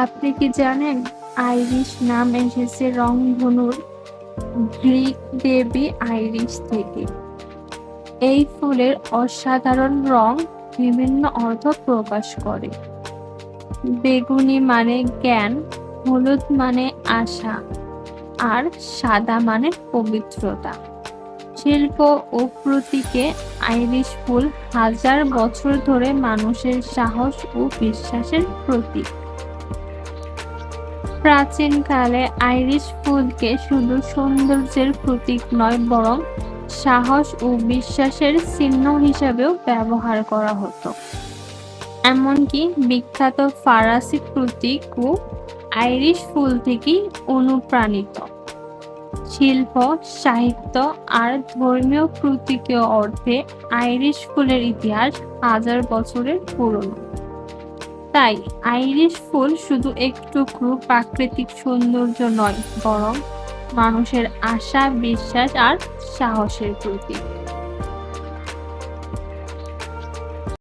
আপনি কি জানেন আইরিশ নাম এসেছে রংধনুর গ্রিক দেবী আইরিশ থেকে। এই ফুলের অসাধারণ রং বিভিন্ন অর্থ প্রকাশ করে। বেগুনি মানে জ্ঞান, হলুদ মানে আশা, আর সাদা মানে পবিত্রতা। শিল্প ও প্রতীকে আইরিশ ফুল হাজার বছর ধরে মানুষের সাহস ও বিশ্বাসের প্রতীক। প্রাচীনকালে আইরিশ ফুলকে শুধু সৌন্দর্যের প্রতীক নয়, বরং সাহস ও বিশ্বাসের চিহ্ন হিসাবেও ব্যবহার করা হতো। এমনকি বিখ্যাত ফরাসি প্রতীকও আইরিশ ফুল থেকেই অনুপ্রাণিত। শিল্প, সাহিত্য আর ধর্মীয় প্রতীকীয় অর্থে আইরিশ ফুলের ইতিহাস হাজার বছরের পুরনো। তাই আইরিশ ফুল শুধু একটু প্রাকৃতিক সৌন্দর্য নয়, বরং মানুষের আশা, বিশ্বাস আর সাহসের প্রতীক।